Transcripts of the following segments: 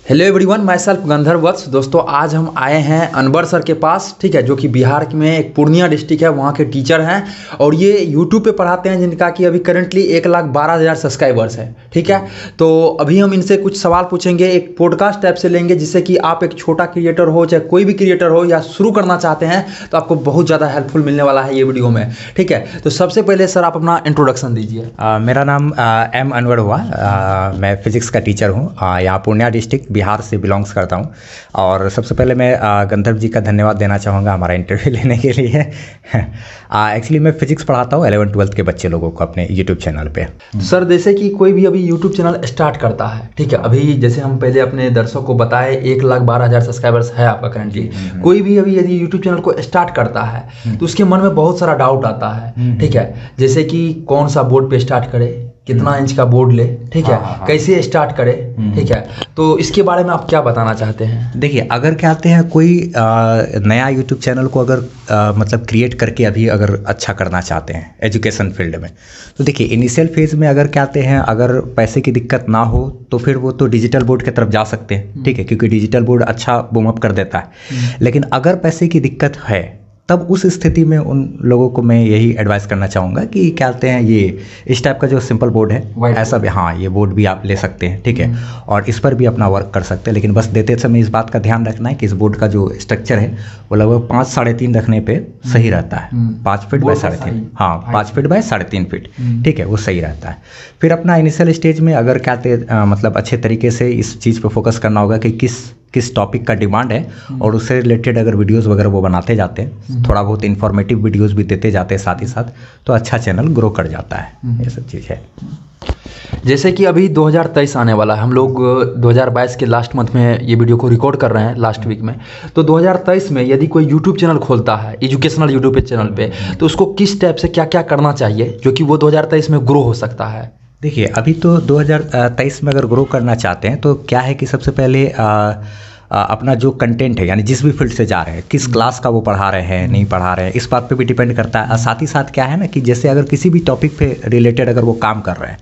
Hello everyone, my self गंधर्व वत्स। दोस्तों, आज हम आए हैं अनवर सर के पास, ठीक है, जो कि बिहार में एक पूर्णिया डिस्ट्रिक्ट है, वहाँ के टीचर हैं और ये यूट्यूब पे पढ़ाते हैं, जिनका कि अभी करंटली 1,12,000 सब्सक्राइबर्स है। ठीक है, तो अभी हम इनसे कुछ सवाल पूछेंगे, एक पॉडकास्ट टाइप से लेंगे, जिससे कि आप एक छोटा क्रिएटर हो, चाहे कोई भी क्रिएटर हो या शुरू करना चाहते हैं, तो आपको बहुत ज़्यादा हेल्पफुल मिलने वाला है ये वीडियो में। ठीक है, तो सबसे पहले सर आप अपना इंट्रोडक्शन दीजिए। मेरा नाम एम अनवर हुआ। मैं फिज़िक्स का टीचर हूँ, यहाँ पूर्णिया डिस्ट्रिक्ट बिहार से बिलोंग्स करता हूँ। और सबसे पहले मैं गंधर्व जी का धन्यवाद देना चाहूँगा हमारा इंटरव्यू लेने के लिए। एक्चुअली मैं फिज़िक्स पढ़ाता हूँ 11th-12th के बच्चे लोगों को अपने यूट्यूब चैनल पे। सर, जैसे कि कोई भी अभी यूट्यूब चैनल स्टार्ट करता है, ठीक है, अभी जैसे हम पहले अपने दर्शकों को बताए 1,12,000 सब्सक्राइबर्स है आपका करंटली। कोई भी अभी यदि यूट्यूब चैनल को स्टार्ट करता है तो उसके मन में बहुत सारा डाउट आता है। ठीक है, जैसे कि कौन सा बोर्ड पे स्टार्ट करे, कितना इंच का बोर्ड ले, ठीक है, कैसे स्टार्ट करे, ठीक है, तो इसके बारे में आप क्या बताना चाहते हैं? देखिए, अगर कहते हैं कोई नया यूट्यूब चैनल को अगर मतलब क्रिएट करके अभी अगर अच्छा करना चाहते हैं एजुकेशन फील्ड में, तो देखिए इनिशियल फेज़ में अगर कहते हैं अगर पैसे की दिक्कत ना हो तो फिर वो तो डिजिटल बोर्ड की तरफ जा सकते हैं। ठीक है, क्योंकि डिजिटल बोर्ड अच्छा बूम अप कर देता है। लेकिन अगर पैसे की दिक्कत है तब उस स्थिति में उन लोगों को मैं यही एडवाइस करना चाहूँगा कि क्या कहते हैं, ये इस टाइप का जो सिंपल बोर्ड है ऐसा भी, हाँ, ये बोर्ड भी आप ले सकते हैं। ठीक है, और इस पर भी अपना वर्क कर सकते हैं। लेकिन बस देते समय इस बात का ध्यान रखना है कि इस बोर्ड का जो स्ट्रक्चर है वो लगभग 5-3.5 रखने पे सही रहता है। 5 फीट बाय 3.5, हाँ, 5 फीट बाय 3.5 फीट, ठीक है, वो सही रहता है। फिर अपना इनिशियल स्टेज में अगर कहते मतलब अच्छे तरीके से इस चीज़ पर फोकस करना होगा कि किस टॉपिक का डिमांड है और उससे रिलेटेड अगर वीडियोस वगैरह वो बनाते जाते हैं, थोड़ा बहुत इन्फॉर्मेटिव वीडियोस भी देते जाते हैं साथ ही साथ, तो अच्छा चैनल ग्रो कर जाता है। ये सब चीज़ है। जैसे कि अभी 2023 आने वाला है, हम लोग 2022 के लास्ट मंथ में ये वीडियो को रिकॉर्ड कर रहे हैं, लास्ट वीक में। तो 2023 में यदि कोई यूट्यूब चैनल खोलता है, एजुकेशनल यूट्यूब चैनल पे, तो उसको किस टाइप से क्या क्या करना चाहिए जो कि वो 2023 में ग्रो हो सकता है? देखिए, अभी तो 2023 में अगर ग्रो करना चाहते हैं तो क्या है कि सबसे पहले अपना जो कंटेंट है, यानी जिस भी फील्ड से जा रहे हैं, किस क्लास का वो पढ़ा रहे हैं, नहीं पढ़ा रहे हैं, इस बात पे भी डिपेंड करता है। और साथ ही साथ क्या है ना कि जैसे अगर किसी भी टॉपिक पे रिलेटेड अगर वो काम कर रहे हैं,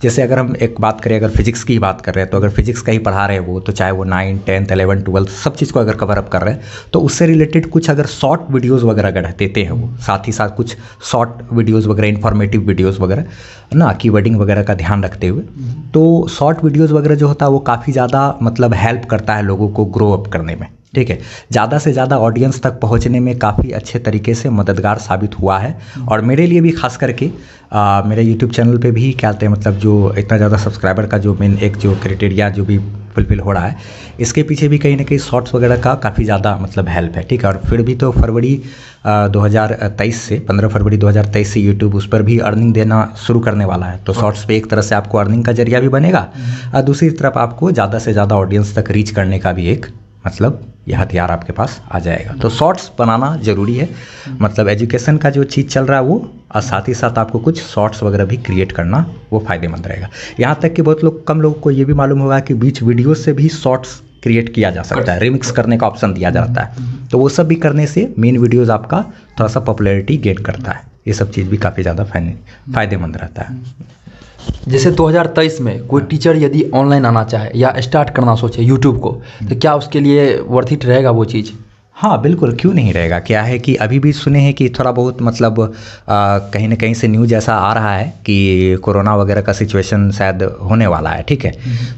जैसे अगर हम एक बात करें, अगर फिजिक्स की बात कर रहे हैं, तो अगर फिजिक्स का ही पढ़ा रहे हैं वो, तो चाहे वो 9th, 10th, 11th, 12th सब चीज़ को अगर कवर अप कर रहे हैं, तो उससे रिलेटेड कुछ अगर शॉर्ट वीडियोज़ वगैरह अगर देते हैं वो, साथ ही साथ कुछ शॉर्ट वीडियोज़ वगैरह, इन्फॉर्मेटिव वीडियोज़ वगैरह ना, कीवर्डिंग वगैरह का ध्यान रखते हुए, तो शॉर्ट वीडियोज़ वगैरह जो होता है वो काफ़ी ज़्यादा मतलब हेल्प करता है लोगों को ग्रो अप करने में। ठीक है, ज़्यादा से ज़्यादा ऑडियंस तक पहुंचने में काफ़ी अच्छे तरीके से मददगार साबित हुआ है। और मेरे लिए भी खास करके मेरे यूट्यूब चैनल पे भी क्या कहते हैं, मतलब जो इतना ज़्यादा सब्सक्राइबर का जो मेन एक जो क्राइटेरिया जो भी फुलफिल हो रहा है, इसके पीछे भी कहीं ना कहीं शॉर्ट्स वगैरह का काफ़ी ज़्यादा मतलब हेल्प है। ठीक है, और फिर भी तो फरवरी 2023 से 15 फरवरी 2023 से यूट्यूब उस पर भी अर्निंग देना शुरू करने वाला है। तो शॉर्ट्स पे एक तरह से आपको अर्निंग का जरिया भी बनेगा और दूसरी तरफ आपको ज़्यादा से ज़्यादा ऑडियंस तक रीच करने का भी एक मतलब यह हथियार आपके पास आ जाएगा। तो शॉर्ट्स बनाना ज़रूरी है, मतलब एजुकेशन का जो चीज़ चल रहा है वो, और साथ ही साथ आपको कुछ शॉर्ट्स वगैरह भी क्रिएट करना वो फ़ायदेमंद रहेगा। यहाँ तक कि बहुत लोग, कम लोगों को ये भी मालूम होगा कि बीच वीडियो से भी शॉर्ट्स क्रिएट किया जा सकता है, रिमिक्स करने का ऑप्शन दिया जाता है। तो वो सब भी करने से मेन वीडियोज़ आपका थोड़ा सा पॉपुलैरिटी गेन करता है। ये सब चीज़ भी काफ़ी ज़्यादा फ़ायदेमंद रहता है। जैसे 2023 में कोई टीचर यदि ऑनलाइन आना चाहे या स्टार्ट करना सोचे यूट्यूब को, तो क्या उसके लिए वर्थ इट रहेगा वो चीज़? हाँ, बिल्कुल, क्यों नहीं रहेगा। क्या है कि अभी भी सुने हैं कि थोड़ा बहुत मतलब कहीं ना कहीं से न्यूज़ ऐसा आ रहा है कि कोरोना वगैरह का सिचुएशन शायद होने वाला है। ठीक है,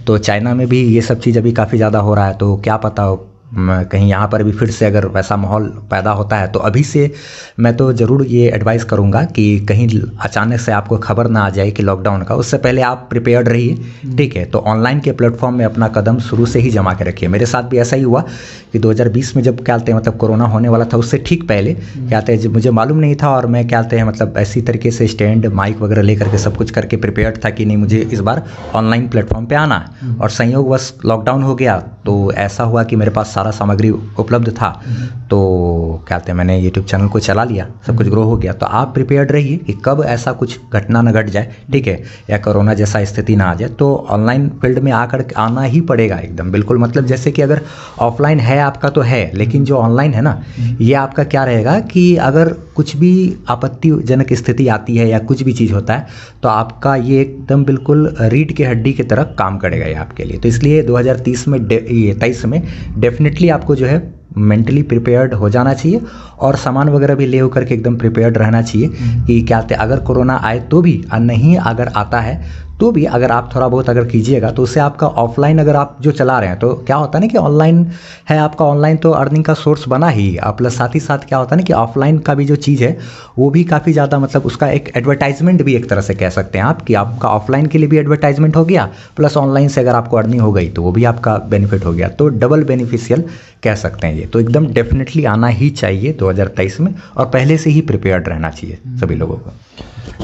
तो चाइना में भी ये सब चीज़ अभी काफ़ी ज़्यादा हो रहा है। तो क्या पता कहीं यहाँ पर भी फिर से अगर वैसा माहौल पैदा होता है, तो अभी से मैं तो ज़रूर ये एडवाइस करूँगा कि कहीं अचानक से आपको खबर ना आ जाए कि लॉकडाउन का, उससे पहले आप प्रिपेयर्ड रहिए। ठीक है, तो ऑनलाइन के प्लेटफॉर्म में अपना कदम शुरू से ही जमा के रखिए। मेरे साथ भी ऐसा ही हुआ कि 2020 में जब क्या कहते हैं मतलब कोरोना होने वाला था, उससे ठीक पहले क्या कहते हैं मुझे मालूम नहीं था, और मैं क्या कहते हैं मतलब ऐसी तरीके से स्टैंड माइक वगैरह लेकर के सब कुछ करके प्रिपेयर्ड था कि नहीं, मुझे इस बार ऑनलाइन प्लेटफॉर्म पर आना है। और संयोगवश लॉकडाउन हो गया, तो ऐसा हुआ कि मेरे पास सारा सामग्री उपलब्ध था, तो क्या कहते हैं मैंने यूट्यूब चैनल को चला लिया, सब कुछ ग्रो हो गया। तो आप प्रिपेयर्ड रहिए कि कब ऐसा कुछ घटना न घट जाए, ठीक है, या कोरोना जैसा स्थिति ना आ जाए। तो ऑनलाइन फील्ड में आकर आना ही पड़ेगा एकदम, बिल्कुल। मतलब जैसे कि अगर ऑफलाइन है आपका तो है, लेकिन जो ऑनलाइन है ना, ये आपका क्या रहेगा कि अगर कुछ भी आपत्तिजनक स्थिति आती है या कुछ भी चीज़ होता है तो आपका ये एकदम बिल्कुल रीढ़ की हड्डी की तरह काम करेगा ये आपके लिए। तो इसलिए 2023 में 23 में डेफिनेटली आपको जो है मेंटली प्रिपेयर्ड हो जाना चाहिए और सामान वगैरह भी ले होकर के एकदम प्रिपेयर्ड रहना चाहिए कि क्या कहते हैं अगर कोरोना आए तो भी, नहीं अगर आता है तो भी अगर आप थोड़ा बहुत अगर कीजिएगा तो उससे आपका ऑफलाइन अगर आप जो चला रहे हैं तो क्या होता है ना कि ऑनलाइन है आपका, ऑनलाइन तो अर्निंग का सोर्स बना ही, प्लस साथ ही साथ क्या होता है ना कि ऑफलाइन का भी जो चीज़ है वो भी काफ़ी ज़्यादा मतलब उसका एक एडवर्टाइजमेंट भी एक तरह से कह सकते हैं आप कि आपका ऑफलाइन के लिए भी एडवर्टाइजमेंट हो गया, प्लस ऑनलाइन से अगर आपको अर्निंग हो गई तो वो भी आपका बेनिफिट हो गया, तो डबल बेनिफिशियल कह सकते हैं ये। तो एकदम डेफिनेटली आना ही चाहिए 2023 में और पहले से ही प्रिपेयर्ड रहना चाहिए सभी लोगों को।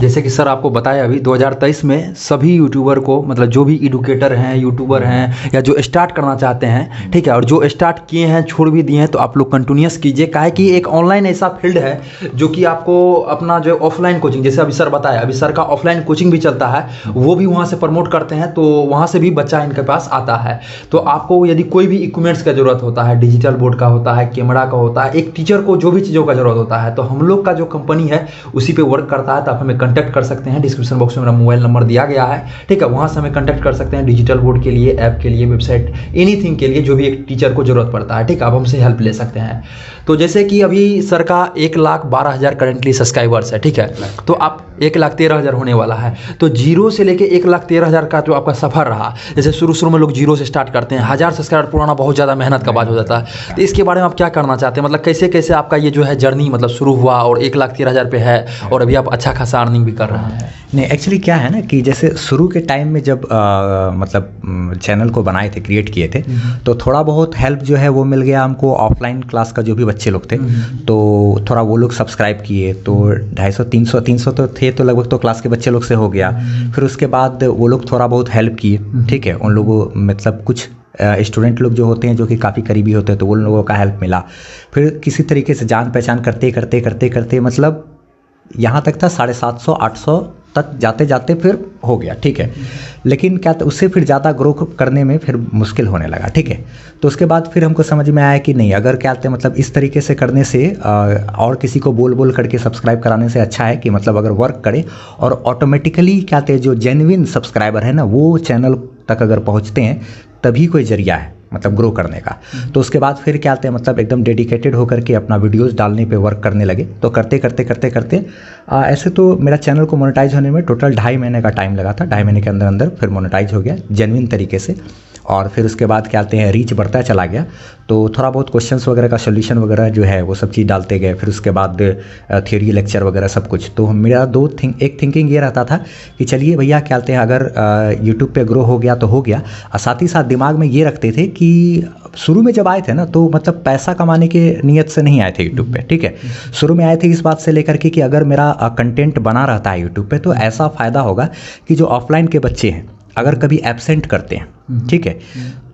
जैसे कि सर आपको बताया अभी 2023 में सभी यूट्यूबर को, मतलब जो भी एडुकेटर हैं, यूट्यूबर हैं या जो स्टार्ट करना चाहते हैं, ठीक है, और जो स्टार्ट किए हैं छोड़ भी दिए हैं तो आप लोग कंटिन्यूस कीजिए। काहे कि एक ऑनलाइन ऐसा फील्ड है जो कि आपको अपना जो ऑफलाइन कोचिंग, जैसे अभी सर बताया, अभी सर का ऑफलाइन कोचिंग भी चलता है, वो भी वहाँ से प्रमोट करते हैं, तो वहाँ से भी बच्चा इनके पास आता है। तो आपको यदि कोई भी इक्विपमेंट्स का जरूरत होता है, डिजिटल बोर्ड का होता है, कैमरा का होता है, एक टीचर को जो भी चीज़ों का जरूरत होता है, तो हम लोग का जो कंपनी है उसी पे वर्क करता है। तो आप हमें कांटेक्ट कर सकते हैं, डिस्क्रिप्शन बॉक्स में मेरा मोबाइल नंबर दिया गया है, ठीक है, वहाँ से हमें कांटेक्ट कर सकते हैं। डिजिटल बोर्ड के लिए, ऐप के लिए, वेबसाइट, एनीथिंग के लिए जो भी एक टीचर को जरूरत पड़ता है, ठीक है, आप हमसे हेल्प ले सकते हैं। तो जैसे कि अभी सर का 1,12,000 करंटली सब्सक्राइबर्स है, ठीक है, तो आप 1,13,000 होने वाला है। तो जीरो से लेके 1,13,000 का जो आपका सफ़र रहा, जैसे शुरू में लोग जीरो से स्टार्ट करते हैं, 1000 सब्सक्राइबर पुराना बहुत ज़्यादा मेहनत का बात हो जाता है। तो इसके बारे में आप क्या करना चाहते हैं, मतलब कैसे कैसे आपका ये जो है जर्नी मतलब शुरू हुआ और 1,13,000 पे है और अभी आप अच्छा खासा अर्निंग भी कर रहे हैं? नहीं, एक्चुअली क्या है ना कि जैसे शुरू के टाइम में जब मतलब चैनल को बनाए थे, क्रिएट किए थे, तो थोड़ा बहुत हेल्प जो है वो मिल गया हमको ऑफलाइन क्लास का जो भी बच्चे लोग थे, तो थोड़ा वो लोग सब्सक्राइब किए, तो 250 300 तो थे, तो लगभग तो क्लास के बच्चे लोग से हो गया। फिर उसके बाद वो लोग थोड़ा बहुत हेल्प किए, ठीक है, उन लोगों मतलब कुछ स्टूडेंट लोग जो होते हैं जो कि काफ़ी करीबी होते हैं तो उन लोगों का हेल्प मिला। फिर किसी तरीके से जान पहचान करते करते करते करते मतलब यहाँ तक था 750-800 तक जाते जाते फिर हो गया, ठीक है। लेकिन क्या उससे फिर ज़्यादा ग्रो करने में फिर मुश्किल होने लगा, ठीक है। तो उसके बाद फिर हमको समझ में आया कि नहीं, अगर क्या कहते हैं मतलब इस तरीके से करने से और किसी को बोल बोल करके सब्सक्राइब कराने से अच्छा है कि मतलब अगर वर्क करे और ऑटोमेटिकली क्या कहते हैं जो जेन्युइन सब्सक्राइबर है ना वो चैनल तक अगर पहुँचते हैं तभी कोई जरिया है मतलब ग्रो करने का। तो उसके बाद फिर क्या कहते हैं मतलब एकदम डेडिकेटेड होकर के अपना वीडियोस डालने पे वर्क करने लगे। तो करते करते करते करते ऐसे तो मेरा चैनल को मोनेटाइज होने में टोटल 2.5 महीने का टाइम लगा था। 2.5 महीने के अंदर अंदर फिर मोनेटाइज हो गया जेन्युइन तरीके से। और फिर उसके बाद क्या कहते हैं रीच बढ़ता चला गया, तो थोड़ा बहुत क्वेश्चंस वगैरह का सोल्यूशन वगैरह जो है वो सब चीज़ डालते गए। फिर उसके बाद थ्योरी लेक्चर वगैरह सब कुछ। तो मेरा एक थिंकिंग ये रहता था कि चलिए भैया क्या कहते हैं अगर यूट्यूब पे ग्रो हो गया तो हो गया। और साथ ही साथ दिमाग में ये रखते थे कि शुरू में जब आए थे ना तो मतलब पैसा कमाने के नियत से नहीं आए थे यूट्यूब पे, ठीक है। शुरू में आए थे इस बात से लेकर के कि अगर मेरा कंटेंट बना रहता है यूट्यूब पे तो ऐसा फ़ायदा होगा कि जो ऑफलाइन के बच्चे हैं अगर कभी एब्सेंट करते हैं, ठीक है,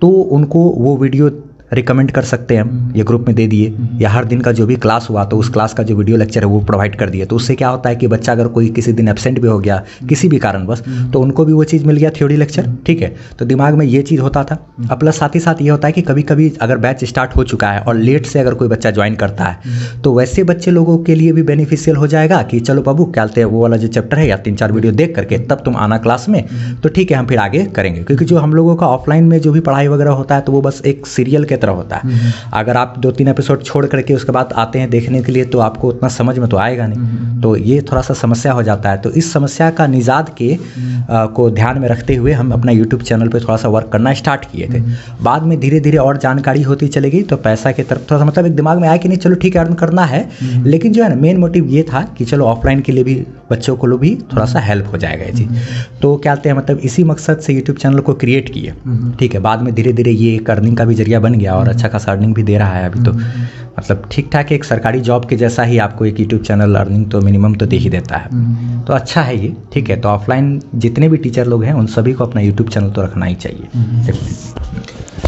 तो उनको वो वीडियो रिकमेंड कर सकते हैं हम, ये ग्रुप में दे दिए, या हर दिन का जो भी क्लास हुआ तो उस क्लास का जो वीडियो लेक्चर है वो प्रोवाइड कर दिए। तो उससे क्या होता है कि बच्चा अगर कोई किसी दिन एब्सेंट भी हो गया किसी भी कारणवश तो उनको भी वो चीज़ मिल गया थ्योरी लेक्चर, ठीक है। तो दिमाग में ये चीज़ होता था। अब प्लस साथ ही साथ ये होता है कि कभी कभी अगर बैच स्टार्ट हो चुका है और लेट से अगर कोई बच्चा ज्वाइन करता है तो वैसे बच्चे लोगों के लिए भी बेनिफिशियल हो जाएगा कि चलो बाबू क्या कहते हैं वो वाला जो चैप्टर है या 3-4 वीडियो देख करके तब तुम आना क्लास में, तो ठीक है हम फिर आगे करेंगे। क्योंकि जो हम लोगों का ऑफलाइन में जो भी पढ़ाई वगैरह होता है तो वो बस एक सीरियल की तरह होता है। अगर आप 2-3 एपिसोड छोड़ करके उसके बाद आते हैं देखने के लिए तो आपको उतना समझ में तो आएगा नहीं, तो ये थोड़ा सा समस्या हो जाता है। तो इस समस्या का निजात के को ध्यान में रखते हुए हम अपना यूट्यूब चैनल पे थोड़ा सा वर्क करना स्टार्ट किए थे। बाद में धीरे धीरे और जानकारी होती चली गई तो पैसा की तरफ थोड़ा सा मतलब एक दिमाग में आया कि नहीं चलो ठीक है अर्न करना है, लेकिन जो है ना मेन मोटिव ये था कि चलो ऑफलाइन के लिए भी बच्चों को भी थोड़ा सा हेल्प हो जाएगा ये चीज़। तो क्या कहते हैं मतलब इसी मकसद से यूट्यूब चैनल को क्रिएट किए, ठीक है। बाद में धीरे धीरे ये एक अर्निंग का भी जरिया बन गया और अच्छा खासा अर्निंग भी दे रहा है अभी। तो मतलब ठीक ठाक एक सरकारी जॉब के जैसा ही आपको एक यूट्यूब चैनल अर्निंग तो मिनिमम तो दे ही देता है। तो अच्छा है ये, ठीक है। तो ऑफलाइन जितने भी टीचर लोग हैं उन सभी को अपना यूट्यूब चैनल तो रखना ही चाहिए।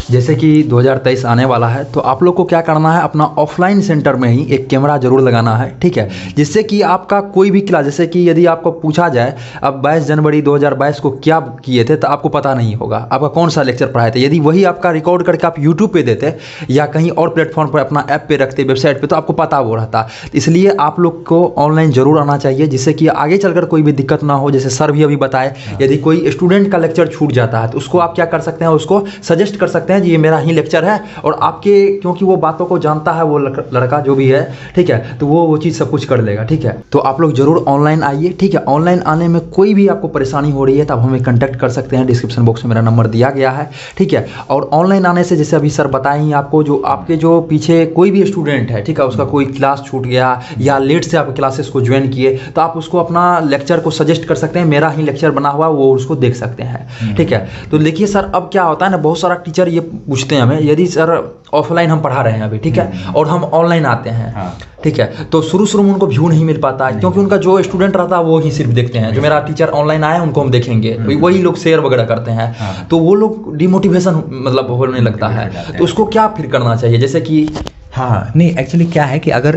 जैसे कि 2023 आने वाला है, तो आप लोग को क्या करना है, अपना ऑफलाइन सेंटर में ही एक कैमरा जरूर लगाना है, ठीक है। जिससे कि आपका कोई भी क्लास, जैसे कि यदि आपको पूछा जाए अब 22 जनवरी 2022 को क्या किए थे, तो आपको पता नहीं होगा आपका कौन सा लेक्चर पढ़ाए थे। यदि वही आपका रिकॉर्ड करके आप यूट्यूब पे देते या कहीं और प्लेटफॉर्म पर अपना ऐप पे रखते, वेबसाइट पे, तो आपको पता वो रहता। इसलिए आप लोग को ऑनलाइन जरूर आना चाहिए, जिससे कि आगे चलकर कोई भी दिक्कत ना हो। जैसे सर भी अभी बताए, यदि कोई स्टूडेंट का लेक्चर छूट जाता है तो उसको आप क्या कर सकते हैं, उसको सजेस्ट कर सकते हैं जी ये मेरा ही लेक्चर है, और आपके, क्योंकि वो बातों को जानता है वो लड़का जो भी है, ठीक है, तो वो चीज़ सब कुछ कर लेगा, ठीक है। तो आप लोग जरूर ऑनलाइन आइए, ठीक है। ऑनलाइन आने में कोई भी आपको परेशानी हो रही है तो आप हमें कंटेक्ट कर सकते हैं, डिस्क्रिप्शन बॉक्स में मेरा नंबर दिया गया है, ठीक है। और ऑनलाइन आने से जैसे अभी सर बताएं आपको, जो आपके जो पीछे कोई भी स्टूडेंट है, ठीक है, उसका कोई क्लास छूट गया या लेट से आप क्लासेस को ज्वाइन किए, तो आप उसको अपना लेक्चर को सजेस्ट कर सकते हैं, मेरा ही लेक्चर बना हुआ वो उसको देख सकते हैं, ठीक है। तो देखिए सर, अब क्या होता है ना, बहुत सारा टीचर ये पूछते हैं हमें, यदि सर ऑफलाइन हम पढ़ा रहे हैं अभी, ठीक है, और हम ऑनलाइन आते हैं, ठीक है, तो शुरू में उनको व्यू नहीं मिल पाता है, क्योंकि उनका जो स्टूडेंट रहता है वो ही सिर्फ देखते हैं, जो मेरा टीचर ऑनलाइन आया उनको हम देखेंगे, वही लोग शेयर वगैरह करते हैं, तो वो लोग डिमोटिवेशन मतलब होने लगता है। तो उसको क्या फिर करना चाहिए, जैसे कि हाँ, नहीं एक्चुअली क्या है कि अगर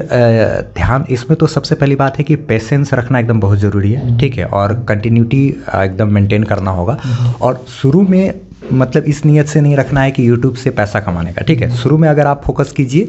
ध्यान इसमें, तो सबसे पहली बात है कि पेशेंस रखना एकदम बहुत ज़रूरी है, ठीक है, और कंटिन्यूटी एकदम मेंटेन करना होगा। और शुरू में मतलब इस नियत से नहीं रखना है कि यूट्यूब से पैसा कमाने का, ठीक है। शुरू में अगर आप फोकस कीजिए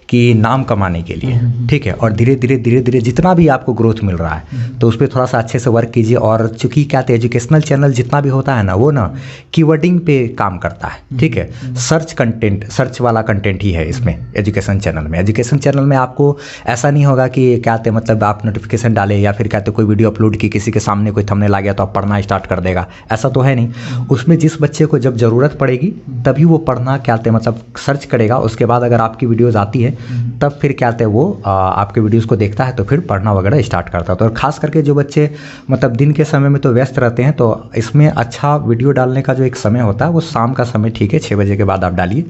कि नाम कमाने के लिए, ठीक है, और धीरे धीरे जितना भी आपको ग्रोथ मिल रहा है तो उस पर थोड़ा सा अच्छे से वर्क कीजिए। और चूंकि क्या है, एजुकेशनल चैनल जितना भी होता है ना, वो ना कीवर्डिंग पे काम करता है, ठीक है। सर्च वाला कंटेंट ही है इसमें एजुकेशन चैनल में। एजुकेशन चैनल में आपको ऐसा नहीं होगा कि क्या कहते हैं, मतलब आप नोटिफिकेशन डाले या फिर कहते कोई वीडियो अपलोड की, किसी के सामने कोई थंबनेल आ गया तो आप पढ़ना स्टार्ट कर देगा, ऐसा तो है नहीं। उसमें जिस बच्चे को जब ज़रूरत पड़ेगी तभी वो पढ़ना क्या कहते हैं, मतलब सर्च करेगा। उसके बाद अगर आपकी वीडियोज़ आती है तब फिर क्या कहते हैं वो आपके वीडियोज़ को देखता है, तो फिर पढ़ना वगैरह स्टार्ट करता है। तो खास करके जो बच्चे मतलब दिन के समय में तो व्यस्त रहते हैं, तो इसमें अच्छा वीडियो डालने का जो एक समय होता है वो शाम का समय, ठीक है, 6 बजे के बाद आप डालिए,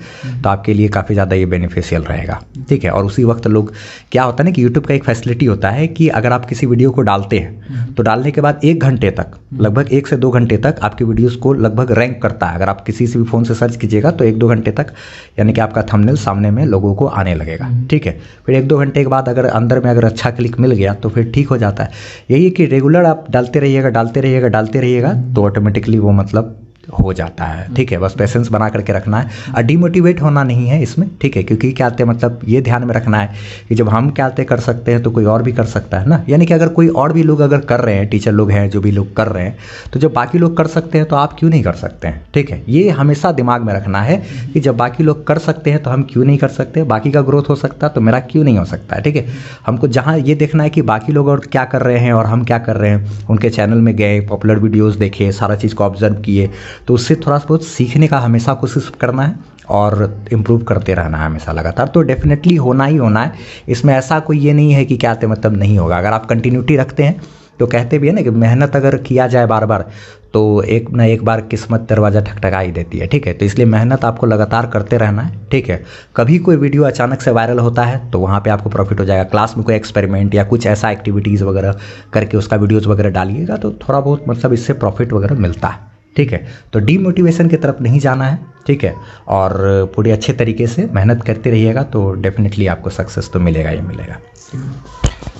तो आपके लिए काफ़ी ज़्यादा ये बेनिफिशियल रहेगा, ठीक है। और उसी वक्त लोग क्या होता है ना कि यूट्यूब का एक फैसिलिटी होता है कि अगर आप किसी वीडियो को डालते हैं तो डालने के बाद 1 घंटे तक, लगभग 1 से 2 घंटे तक आपकी वीडियोज़ को लगभग रैंक करता है। अगर आप किसी से भी फ़ोन से सर्च कीजिएगा तो 1-2 घंटे तक यानी कि आपका थंबनेल सामने में लोगों को आने लगेगा, ठीक है। फिर 1-2 घंटे के बाद अगर अंदर में अगर अच्छा क्लिक मिल गया तो फिर ठीक हो जाता है। यही है कि रेगुलर आप डालते रहिएगा तो ऑटोमेटिकली वो मतलब हो जाता है, ठीक है। बस पेशेंस बना करके रखना है और डिमोटिवेट होना नहीं है इसमें, ठीक है। क्योंकि क्या कहते हैं, मतलब ये ध्यान में रखना है कि जब हम क्या कहते कर सकते हैं तो कोई और भी कर सकता है ना। यानी कि अगर कोई और भी लोग अगर कर रहे हैं, टीचर लोग हैं जो भी लोग कर रहे हैं, तो जब बाकी लोग कर सकते हैं तो आप क्यों नहीं कर सकते हैं, ठीक है। ये हमेशा दिमाग में रखना है कि जब बाकी लोग कर सकते हैं तो हम क्यों नहीं कर सकते, बाकी का ग्रोथ हो सकता है तो मेरा क्यों नहीं हो सकता है, ठीक है। हमको जहाँ ये देखना है कि बाकी लोग और क्या कर रहे हैं और हम क्या कर रहे हैं, उनके चैनल में गए, पॉपुलर वीडियोज़ देखे, सारा चीज़ को ऑब्जर्व किए, तो उससे थोड़ा बहुत सीखने का हमेशा कोशिश करना है और इम्प्रूव करते रहना है हमेशा लगातार। तो डेफिनेटली होना ही होना है इसमें, ऐसा कोई ये नहीं है कि क्या कहते मतलब नहीं होगा। अगर आप कंटिन्यूटी रखते हैं तो कहते भी है ना कि मेहनत अगर किया जाए बार बार तो एक ना एक बार किस्मत दरवाज़ा ठकठका ही देती है, ठीक है। तो इसलिए मेहनत आपको लगातार करते रहना है, ठीक है। कभी कोई वीडियो अचानक से वायरल होता है तो वहाँ पे आपको प्रॉफिट हो जाएगा। क्लास में कोई एक्सपेरिमेंट या कुछ ऐसा एक्टिविटीज़ वगैरह करके उसका वीडियोज़ वगैरह डालिएगा तो थोड़ा बहुत मतलब इससे प्रॉफिट वगैरह मिलता है, ठीक है। तो डीमोटिवेशन की तरफ नहीं जाना है, ठीक है, और पूरे अच्छे तरीके से मेहनत करते रहिएगा तो डेफिनेटली आपको सक्सेस तो मिलेगा ही मिलेगा।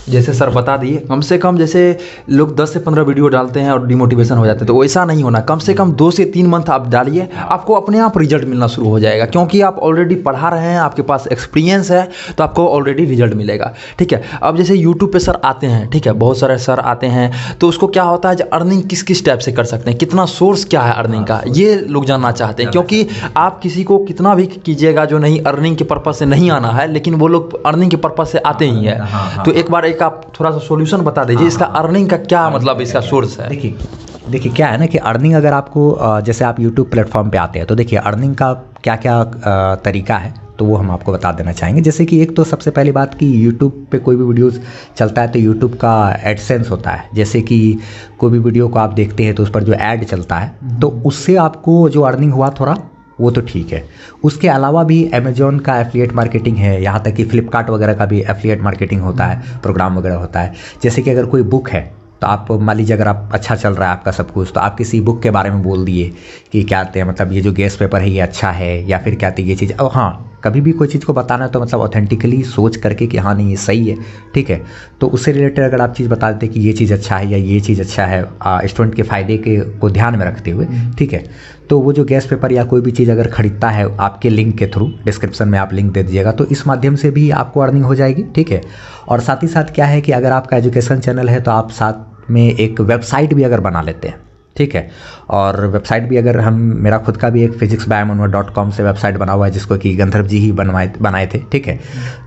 जैसे सर बता दिए, कम से कम जैसे लोग 10 से 15 वीडियो डालते हैं और डिमोटिवेशन हो जाते हैं, तो वैसा नहीं होना। कम से कम 2 से 3 मंथ आप डालिए, आपको अपने आप रिजल्ट मिलना शुरू हो जाएगा, क्योंकि आप ऑलरेडी पढ़ा रहे हैं, आपके पास एक्सपीरियंस है, तो आपको ऑलरेडी रिजल्ट मिलेगा, ठीक है। अब जैसे यूट्यूब पे सर आते हैं, ठीक है, बहुत सारे सर आते हैं, तो उसको क्या होता है, अर्निंग किस किस टाइप से कर सकते हैं, कितना सोर्स क्या है अर्निंग का, ये लोग जानना चाहते हैं। क्योंकि आप किसी को कितना भी कीजिएगा जो नहीं अर्निंग के पर्पज से नहीं आना है, लेकिन वो लोग अर्निंग के पर्पज से आते ही है। तो एक बार आप थोड़ा सा सॉल्यूशन बता दीजिए, इसका अर्निंग का क्या मतलब इसका सोर्स है। देखिए क्या है ना कि अर्निंग अगर आपको जैसे आप यूट्यूब प्लेटफॉर्म पे आते हैं तो देखिए अर्निंग का क्या क्या तरीका है तो वो हम आपको बता देना चाहेंगे। जैसे कि एक तो सबसे पहली बात कि यूट्यूब पे कोई भी वीडियोस चलता है तो यूट्यूब का एडसेंस होता है। जैसे कि कोई भी वीडियो को आप देखते हैं तो उस पर जो ऐड चलता है तो उससे आपको जो अर्निंग हुआ थोड़ा वो तो ठीक है। उसके अलावा भी अमेजोन का एफिलिएट मार्केटिंग है, यहाँ तक कि फ्लिपकार्ट वगैरह का भी एफिलिएट मार्केटिंग होता है, प्रोग्राम वगैरह होता है। जैसे कि अगर कोई बुक है तो आप मान लीजिए अगर आप अच्छा चल रहा है आपका सब कुछ, तो आप किसी बुक के बारे में बोल दिए कि क्या कहते हैं मतलब ये जो गेस्ट पेपर है ये अच्छा है, या फिर क्या कहते हैं ये चीज़, और हाँ कभी भी कोई चीज़ को बताना है तो मतलब ऑथेंटिकली सोच करके कि हाँ नहीं ये सही है, ठीक है। तो उससे रिलेटेड अगर आप चीज़ बता देते कि ये चीज़ अच्छा है या ये चीज़ अच्छा है, स्टूडेंट के फ़ायदे के को ध्यान में रखते हुए, ठीक है, तो वो जो गेस्ट पेपर या कोई भी चीज़ अगर खरीदता है आपके लिंक के थ्रू, डिस्क्रिप्शन में आप लिंक दे दीजिएगा, तो इस माध्यम से भी आपको अर्निंग हो जाएगी, ठीक है। और साथ ही साथ क्या है कि अगर आपका एजुकेशन चैनल है तो आप साथ में एक वेबसाइट भी अगर बना लेते हैं, ठीक है। और वेबसाइट भी अगर हम, मेरा खुद का भी एक physicsbymanwar.com से वेबसाइट बना हुआ है जिसको कि गंधर्व जी ही बनाए थे, ठीक है।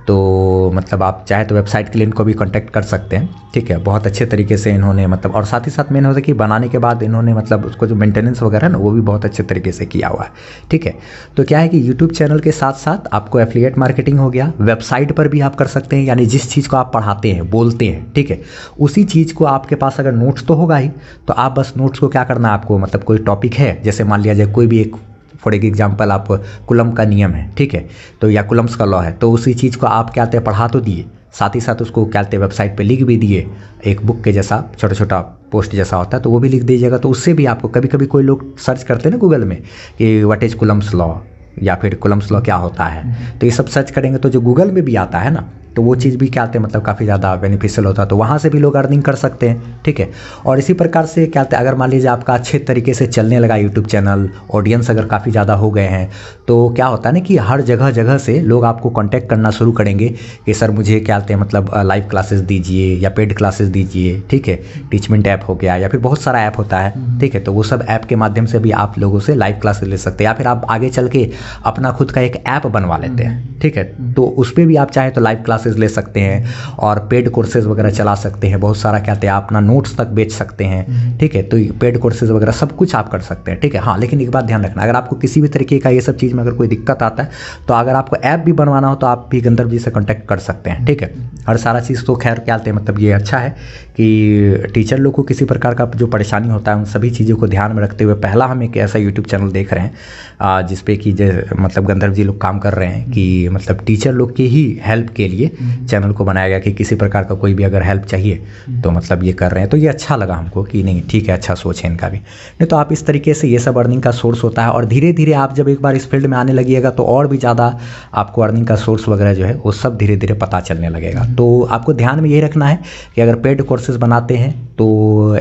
तो मतलब आप चाहे तो वेबसाइट के लिए इनको भी कांटेक्ट कर सकते हैं, ठीक है। बहुत अच्छे तरीके से इन्होंने मतलब, और साथ ही साथ मेन होता है कि बनाने के बाद इन्होंने मतलब उसको जो मेंटेनेंस वगैरह है ना वो भी बहुत अच्छे तरीके से किया हुआ है, ठीक है। तो क्या है कि यूट्यूब चैनल के साथ साथ आपको एफिलिएट मार्केटिंग हो गया, वेबसाइट पर भी आप कर सकते हैं, यानी जिस चीज़ को आप पढ़ाते हैं बोलते हैं, ठीक है, उसी चीज़ को आपके पास अगर नोट्स तो होगा ही, तो आप बस नोट्स को क्या करना है आपको, मतलब कोई टॉपिक है, जैसे मान लिया जाए कोई भी एक, फॉर एग्जाम्पल आप कुलम का नियम है, ठीक है, तो या कुलम्स का लॉ है, तो उसी चीज़ को आप क्या कहते हैं पढ़ा तो दिए, साथ ही साथ उसको क्या कहते हैं वेबसाइट पे लिख भी दिए, एक बुक के जैसा छोटा छोटा पोस्ट जैसा होता है, तो वो भी लिख दीजिएगा। तो उससे भी आपको, कभी कभी कोई लोग सर्च करते हैं ना गूगल में कि व्हाट इज कुलम्स लॉ, या फिर कुलम्स लॉ क्या होता है, तो ये सब सर्च करेंगे तो जो गूगल में भी आता है ना, तो वो चीज़ भी क्या कहते हैं मतलब काफ़ी ज़्यादा बेनिफिशियल होता है, तो वहाँ से भी लोग अर्निंग कर सकते हैं, ठीक है। और इसी प्रकार से क्या कहते हैं, अगर मान लीजिए आपका अच्छे तरीके से चलने लगा यूट्यूब चैनल, ऑडियंस अगर काफ़ी ज़्यादा हो गए हैं, तो क्या होता है ना कि हर जगह जगह से लोग आपको कांटेक्ट करना शुरू करेंगे कि सर मुझे क्या कहते हैं मतलब लाइव क्लासेस दीजिए या पेड क्लासेस दीजिए, ठीक है। टीचमेंट ऐप हो गया या फिर बहुत सारा ऐप होता है, ठीक है, तो वो सब ऐप के माध्यम से भी आप लोगों से लाइव क्लासेस ले सकते हैं, या फिर आप आगे चल के अपना खुद का एक ऐप बनवा लेते हैं, ठीक है, तो उस पर भी आप चाहे तो लाइव क्लासेस ले सकते हैं और पेड कोर्सेज वगैरह चला सकते हैं, बहुत सारा क्या कहते हैं आप अपना नोट्स तक बेच सकते हैं, ठीक है। तो पेड कोर्सेज वगैरह सब कुछ आप कर सकते हैं, ठीक है। हाँ, लेकिन एक बात ध्यान रखना, अगर आपको किसी भी तरीके का ये सब चीज़ में अगर कोई दिक्कत आता है, तो अगर आपको ऐप भी बनवाना हो तो आप भी गंधर्व जी से कॉन्टैक्ट कर सकते हैं, ठीक है। हर सारा चीज़ तो खैर क्या कहते हैं मतलब ये अच्छा है कि टीचर लोग को किसी प्रकार का जो परेशानी होता है उन सभी चीज़ों को ध्यान में रखते हुए पहला हम एक ऐसा यूट्यूब चैनल देख रहे हैं जिसपे कि मतलब गंधर्व जी लोग काम कर रहे हैं कि मतलब टीचर लोग की ही हेल्प के लिए चैनल को बनाया गया कि किसी प्रकार का कोई भी अगर हेल्प चाहिए तो मतलब ये कर रहे हैं। तो ये अच्छा लगा हमको कि नहीं ठीक है, अच्छा सोच है इनका भी। नहीं तो आप इस तरीके से ये सब अर्निंग का सोर्स होता है, और धीरे धीरे आप जब एक बार इस फील्ड में आने लगिएगा तो और भी ज़्यादा आपको अर्निंग का सोर्स वगैरह जो है वो सब धीरे धीरे पता चलने लगेगा। तो आपको ध्यान में यही रखना है कि अगर पेड कोर्सेज बनाते हैं तो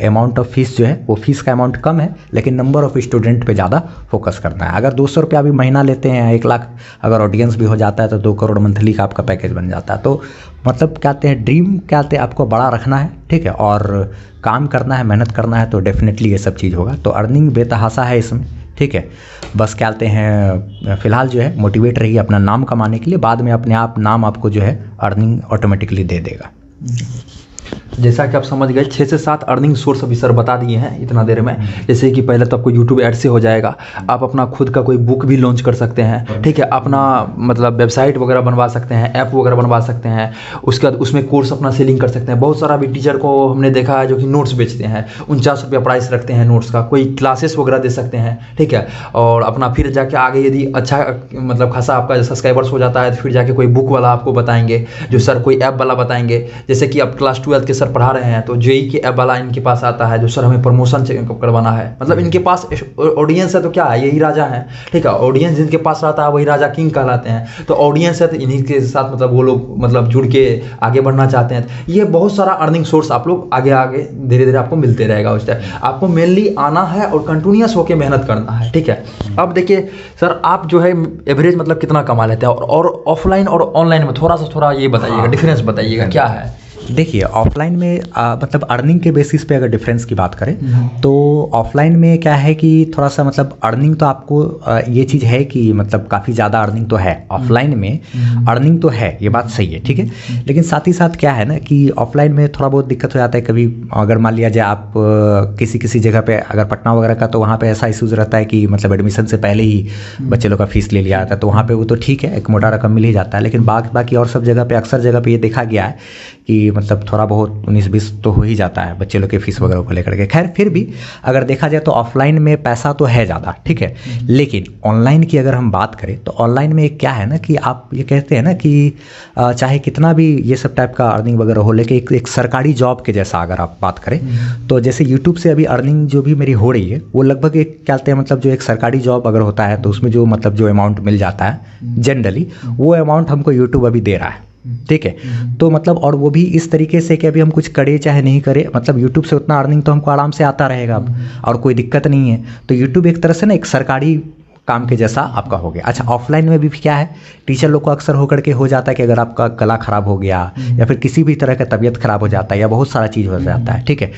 अमाउंट ऑफ फीस जो है वो फीस का अमाउंट कम है, लेकिन नंबर ऑफ स्टूडेंट पे ज़्यादा फोकस करना है। अगर 200 रुपया भी महीना लेते हैं, 1 लाख अगर ऑडियंस भी हो जाता है तो 2 करोड़ मंथली का आपका पैकेज बन जाता है। तो मतलब कहते हैं ड्रीम कहते हैं आपको बड़ा रखना है, ठीक है, और काम करना है, मेहनत करना है, तो डेफिनेटली ये सब चीज़ होगा। तो अर्निंग बेतहाशा है इसमें, ठीक है। बस क्या कहते हैं फिलहाल जो है मोटिवेट रहिए अपना नाम कमाने के लिए, बाद में अपने आप नाम आपको जो है अर्निंग ऑटोमेटिकली दे देगा। जैसा कि आप समझ गए 6 से 7 अर्निंग सोर्स अभी सर बता दिए हैं इतना देर में। जैसे कि पहले तो आपको यूट्यूब ऐड से हो जाएगा, आप अपना खुद का कोई बुक भी लॉन्च कर सकते हैं, ठीक है, अपना मतलब वेबसाइट वगैरह बनवा सकते हैं, ऐप वगैरह बनवा सकते हैं, उसके बाद उसमें कोर्स अपना सेलिंग कर सकते हैं। बहुत सारा भी टीचर को हमने देखा है जो कि नोट्स बेचते हैं, 49 रुपया प्राइस रखते हैं नोट्स का, कोई क्लासेस वगैरह दे सकते हैं, ठीक है। और अपना फिर जाके आगे यदि अच्छा मतलब खासा आपका सब्सक्राइबर्स हो जाता है तो फिर जाके कोई बुक वाला आपको बताएंगे, जो सर कोई ऐप वाला बताएंगे। जैसे कि आप क्लास 12 के सर पढ़ा रहे हैं तो जेई के ऐप वाला इनके पास आता है, जो सर हमें प्रमोशन करवाना है, मतलब इनके पास ऑडियंस है तो क्या है, यही राजा है, ठीक है। ऑडियंस जिनके पास रहता है वही राजा किंग कहलाते हैं। तो ऑडियंस है तो इन्हीं के साथ मतलब वो लोग मतलब जुड़ के आगे बढ़ना चाहते हैं। ये बहुत सारा अर्निंग सोर्स आप लोग आगे आगे धीरे धीरे आपको मिलते रहेगा। उस टाइम आपको मेनली आना है और कंटिन्यूस होकर मेहनत करना है, ठीक है। अब देखिए सर, आप जो है एवरेज मतलब कितना कमा लेते हैं, और ऑफलाइन और ऑनलाइन में थोड़ा ये बताइएगा, डिफरेंस बताइएगा क्या है। देखिए ऑफलाइन में मतलब अर्निंग के बेसिस पे अगर डिफरेंस की बात करें तो ऑफलाइन में क्या है कि थोड़ा सा मतलब अर्निंग तो आपको ये चीज़ है कि मतलब काफ़ी ज़्यादा अर्निंग तो है ऑफलाइन में, अर्निंग तो है, ये बात सही है, ठीक है। लेकिन साथ ही साथ क्या है ना कि ऑफलाइन में थोड़ा बहुत दिक्कत हो जाता है कभी, अगर मान लिया जाए आप किसी जगह पे अगर पटना वगैरह का, तो वहाँ पे ऐसा इशूज़ रहता है कि मतलब एडमिशन से पहले ही बच्चे लोग का फीस ले लिया जाता है, तो वहाँ पे वो तो ठीक है एक मोटा रकम मिल ही जाता है। लेकिन बाकी और सब जगह पे अक्सर जगह पे ये देखा गया है कि मतलब थोड़ा बहुत 19-20 तो हो ही जाता है बच्चे लोग के फीस वगैरह को लेकर के। खैर फिर भी अगर देखा जाए तो ऑफलाइन में पैसा तो है ज़्यादा, ठीक है, लेकिन ऑनलाइन की अगर हम बात करें तो ऑनलाइन में क्या है ना कि आप ये कहते हैं ना कि चाहे कितना भी ये सब टाइप का अर्निंग वगैरह हो, लेकिन एक सरकारी जॉब के जैसा अगर आप बात करें तो जैसे यूट्यूब से अभी अर्निंग जो भी मेरी हो रही है वो लगभग एक क्या कहते हैं मतलब जो एक सरकारी जॉब अगर होता है तो उसमें जो मतलब जो अमाउंट मिल जाता है जनरली वो अमाउंट हमको यूट्यूब अभी दे रहा है, ठीक है। तो मतलब और वो भी इस तरीके से कि अभी हम कुछ करे चाहे नहीं करे, मतलब यूट्यूब से उतना अर्निंग तो हमको आराम से आता रहेगा अब और कोई दिक्कत नहीं है। तो यूट्यूब एक तरह से ना एक सरकारी काम के जैसा आपका हो गया। अच्छा, ऑफलाइन में भी क्या है, टीचर लोग को अक्सर होकर के हो जाता है कि अगर आपका गला खराब हो गया या फिर किसी भी तरह का तबीयत खराब हो जाता है या बहुत सारा चीज़ हो जाता है, ठीक है,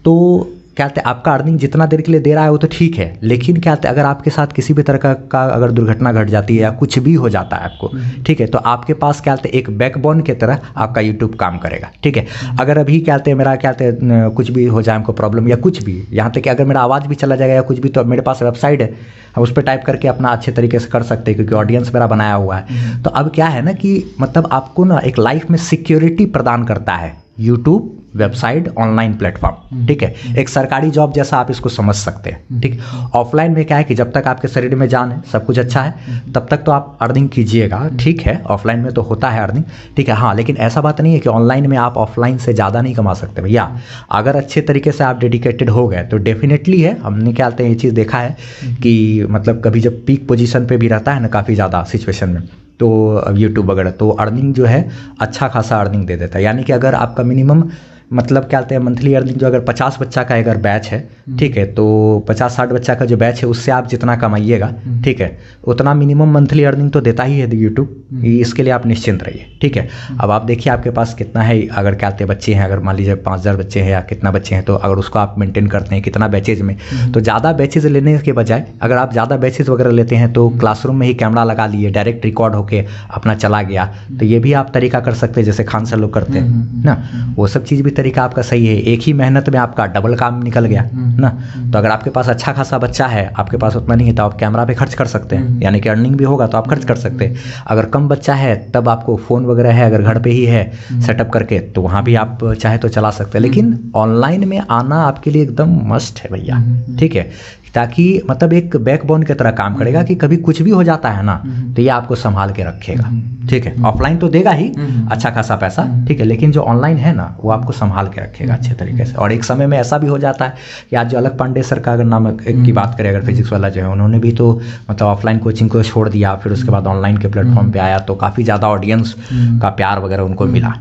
तो क्या कहते हैं आपका अर्निंग जितना देर के लिए दे रहा है वो तो ठीक है, लेकिन क्या कहते हैं अगर आपके साथ किसी भी तरह का अगर दुर्घटना घट जाती है या कुछ भी हो जाता है आपको, ठीक है, तो आपके पास क्या कहते हैं एक बैकबोन की तरह आपका यूट्यूब काम करेगा, ठीक है। अगर अभी क्या कहते हैं मेरा क्या कहते हैं कुछ भी हो जाए हमको प्रॉब्लम या कुछ भी, यहाँ तक कि अगर मेरा आवाज़ भी चला जाएगा या कुछ भी, तो मेरे पास वेबसाइट है, हम उस पर टाइप करके अपना अच्छे तरीके से कर सकते हैं क्योंकि ऑडियंस मेरा बनाया हुआ है। तो अब क्या है ना कि मतलब आपको ना एक लाइफ में सिक्योरिटी प्रदान करता है यूट्यूब वेबसाइट ऑनलाइन प्लेटफॉर्म, ठीक है, एक सरकारी जॉब जैसा आप इसको समझ सकते हैं, ठीक। ऑफलाइन में क्या है कि जब तक आपके शरीर में जान है, सब कुछ अच्छा है, तब तक तो आप अर्निंग कीजिएगा, ठीक है, ऑफलाइन में तो होता है अर्निंग, ठीक है, हाँ, लेकिन ऐसा बात नहीं है कि ऑनलाइन में आप ऑफलाइन से ज़्यादा नहीं कमा सकते भैया। अगर अच्छे तरीके से आप डेडिकेटेड हो गए तो डेफिनेटली है, हमने क्या कहते हैं ये चीज़ देखा है कि मतलब कभी जब पीक पोजीशन पे भी रहता है ना काफ़ी ज़्यादा सिचुएशन में, तो यूट्यूब वगैरह तो अर्निंग जो है अच्छा खासा अर्निंग दे देता है। यानी कि अगर आपका मिनिमम मतलब क्या कहते हैं मंथली अर्निंग जो अगर 50 बच्चा का अगर बैच है, ठीक है, तो 50-60 बच्चा का जो बैच है उससे आप जितना कमाइएगा, ठीक है, उतना मिनिमम मंथली अर्निंग तो देता ही है यूट्यूब, इसके लिए आप निश्चिंत रहिए, ठीक है। अब आप देखिए आपके पास कितना है, अगर क्या कहते हैं बच्चे हैं, अगर मान लीजिए 5000 बच्चे हैं या कितना बच्चे हैं, तो अगर उसको आप मेंटेन करते हैं कितना बैचेज में, तो ज़्यादा बैचेज लेने के बजाय अगर आप ज़्यादा बैचेज वगैरह लेते हैं तो क्लासरूम में ही कैमरा लगा लिए, डायरेक्ट रिकॉर्ड होके अपना चला गया, तो ये भी आप तरीका कर सकते हैं जैसे खान सर लोग करते हैं ना, वो सब चीज़ भी तरीका आपका सही है। एक ही मेहनत में आपका डबल काम निकल गया ना। तो अगर आपके पास अच्छा खासा बच्चा है, आपके पास उतना नहीं है, तो आप कैमरा पे खर्च कर सकते हैं, यानी कि अर्निंग भी होगा तो आप खर्च कर सकते हैं। अगर कम बच्चा है तब आपको फ़ोन वगैरह है, अगर घर पे ही है सेटअप करके, तो वहाँ भी आप चाहे तो चला सकते हैं। लेकिन ऑनलाइन में आना आपके लिए एकदम मस्ट है भैया, ठीक है, ताकि मतलब एक बैकबोन की तरह काम करेगा कि कभी कुछ भी हो जाता है ना तो ये आपको संभाल के रखेगा, ठीक है। ऑफलाइन तो देगा ही अच्छा खासा पैसा, ठीक है, लेकिन जो ऑनलाइन है ना वो आपको संभाल के रखेगा अच्छे तरीके से। और एक समय में ऐसा भी हो जाता है कि आज जो अलग पांडे सर का अगर नाम की बात करें, अगर फिजिक्स वाला जो है, उन्होंने भी तो मतलब ऑफलाइन कोचिंग को छोड़ दिया, फिर उसके बाद ऑनलाइन के प्लेटफॉर्म पे आया, तो काफ़ी ज़्यादा ऑडियंस का प्यार वगैरह उनको मिला।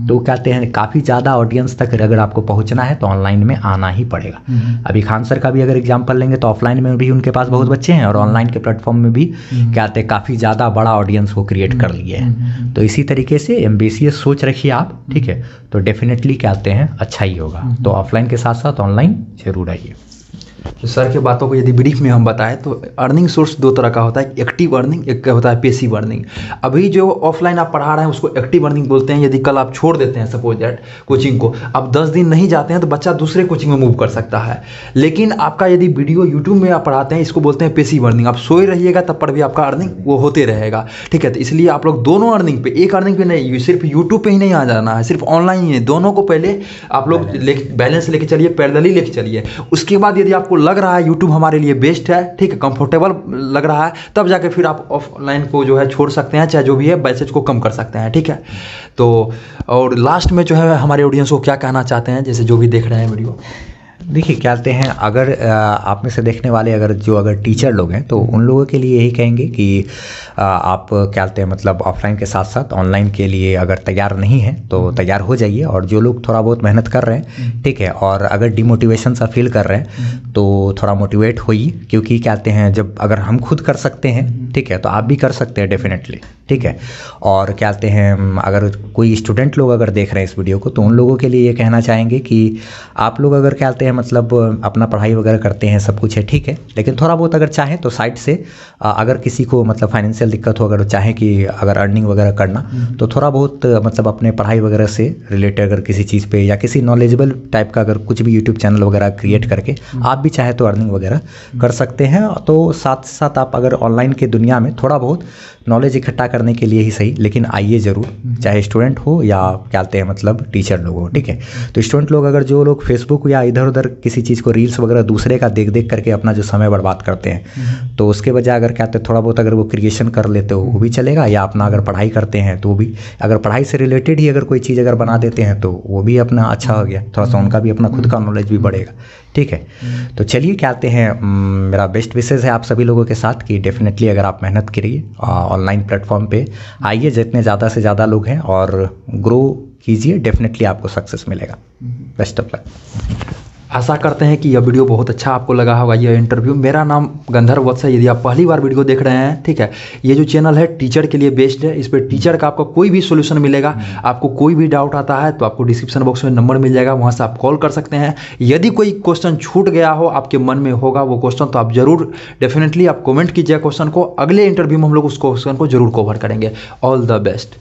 तो कहते हैं काफ़ी ज़्यादा ऑडियंस तक अगर आपको पहुँचना है तो ऑनलाइन में आना ही पड़ेगा। अभी खान सर का भी अगर एग्जाम्पल लेंगे तो ऑफलाइन में भी उनके पास बहुत बच्चे हैं और ऑनलाइन के प्लेटफॉर्म में भी क्या कहते हैं काफ़ी ज़्यादा बड़ा ऑडियंस वो क्रिएट कर लिए हैं। तो इसी तरीके से एम्बिशियस सोच रखिए आप, ठीक है, तो डेफिनेटली क्या कहते हैं अच्छा ही होगा। तो ऑफलाइन के साथ साथ ऑनलाइन जरूर आइए। तो सर के बातों को यदि ब्रीफ में हम बताएं तो अर्निंग सोर्स दो तरह का होता है, एक्टिव अर्निंग, एक होता है पैसिव अर्निंग। अभी जो ऑफलाइन आप पढ़ा रहे हैं उसको एक्टिव अर्निंग बोलते हैं। यदि कल आप छोड़ देते हैं सपोज दैट कोचिंग को, अब 10 दिन नहीं जाते हैं तो बच्चा दूसरे कोचिंग में मूव कर सकता है। लेकिन आपका यदि वीडियो यूट्यूब में आप पढ़ाते हैं, इसको बोलते हैं पैसिव अर्निंग। आप सोए रहिएगा तब पर भी आपका अर्निंग वो होते रहेगा, ठीक है। तो इसलिए आप लोग दोनों अर्निंग पे, एक अर्निंग पे नहीं, सिर्फ यूट्यूब पे ही नहीं आ जाना है, सिर्फ ऑनलाइन ही है, दोनों को पहले आप लोग बैलेंस लेके चलिए, पैरेलली लेके चलिए। उसके बाद यदि आपको लग रहा है यूट्यूब हमारे लिए बेस्ट है, ठीक है, कंफर्टेबल लग रहा है, तब जाके फिर आप ऑफलाइन को जो है छोड़ सकते हैं, चाहे जो भी है बैचेज को कम कर सकते हैं, ठीक है। तो और लास्ट में जो है हमारे ऑडियंस को क्या कहना चाहते हैं, जैसे जो भी देख रहे हैं वीडियो? देखिए क्या कहते हैं, अगर आप में से देखने वाले अगर टीचर लोग हैं तो उन लोगों के लिए यही कहेंगे कि आप क्या कहते हैं मतलब ऑफलाइन के साथ साथ ऑनलाइन के लिए अगर तैयार नहीं है तो तैयार हो जाइए। और जो लोग थोड़ा बहुत मेहनत कर रहे हैं, ठीक है, और अगर डिमोटिवेशन सा फील कर रहे हैं तो थोड़ा मोटिवेट होइए, क्योंकि क्या कहते हैं जब अगर हम खुद कर सकते हैं, ठीक है, तो आप भी कर सकते हैं डेफिनेटली, ठीक है। और क्या कहते हैं अगर कोई स्टूडेंट लोग अगर देख रहे हैं इस वीडियो को तो उन लोगों के लिए ये कहना चाहेंगे कि आप लोग अगर क्या कहते हैं मतलब अपना पढ़ाई वगैरह करते हैं, सब कुछ है, ठीक है, लेकिन थोड़ा बहुत अगर चाहें तो साइड से अगर किसी को मतलब फाइनेंशियल दिक्कत हो, अगर चाहें कि अगर अर्निंग वगैरह करना, तो थोड़ा बहुत मतलब अपने पढ़ाई वगैरह से रिलेटेड अगर किसी चीज़ पे या किसी नॉलेजेबल टाइप का अगर कुछ भी यूट्यूब चैनल वगैरह क्रिएट करके आप भी चाहे तो अर्निंग वगैरह कर सकते हैं। तो साथ साथ आप अगर ऑनलाइन की दुनिया में थोड़ा बहुत नॉलेज इकट्ठा करने के लिए ही सही, लेकिन आइए ज़रूर, चाहे स्टूडेंट हो या क्या कहते हैं मतलब टीचर लोग हो, ठीक है। तो स्टूडेंट लोग अगर जो लोग फेसबुक या इधर उधर किसी चीज़ को रील्स वगैरह दूसरे का देख देख करके अपना जो समय बर्बाद करते हैं, तो उसके बजाय अगर क्या कहते हैं थोड़ा बहुत अगर वो क्रिएशन कर लेते हो वो भी चलेगा, या अपना अगर पढ़ाई करते हैं तो वो भी, अगर पढ़ाई से रिलेटेड ही अगर कोई चीज़ अगर बना देते हैं तो वो भी अपना अच्छा हो गया, थोड़ा सा उनका भी अपना खुद का नॉलेज भी बढ़ेगा, ठीक है। तो चलिए क्या कहते हैं, मेरा बेस्ट विशेज़ है आप सभी लोगों के साथ कि डेफिनेटली अगर आप मेहनत करिए ऑनलाइन प्लेटफॉर्म पे आइए, जितने ज़्यादा से ज़्यादा लोग हैं, और ग्रो कीजिए, डेफिनेटली आपको सक्सेस मिलेगा। Best of luck. आशा करते हैं कि यह वीडियो बहुत अच्छा आपको लगा होगा, यह इंटरव्यू। मेरा नाम गंधर्व वत्स है। यदि आप पहली बार वीडियो देख रहे हैं, ठीक है, ये जो चैनल है टीचर के लिए बेस्ड है। इस पर टीचर का आपको कोई भी सॉल्यूशन मिलेगा। आपको कोई भी डाउट आता है तो आपको डिस्क्रिप्शन बॉक्स में नंबर मिल जाएगा, वहाँ से आप कॉल कर सकते हैं। यदि कोई क्वेश्चन छूट गया हो आपके मन में होगा वो क्वेश्चन, तो आप जरूर डेफिनेटली आप कॉमेंट कीजिए क्वेश्चन को। अगले इंटरव्यू में हम लोग उस क्वेश्चन को जरूर कवर करेंगे। All the best.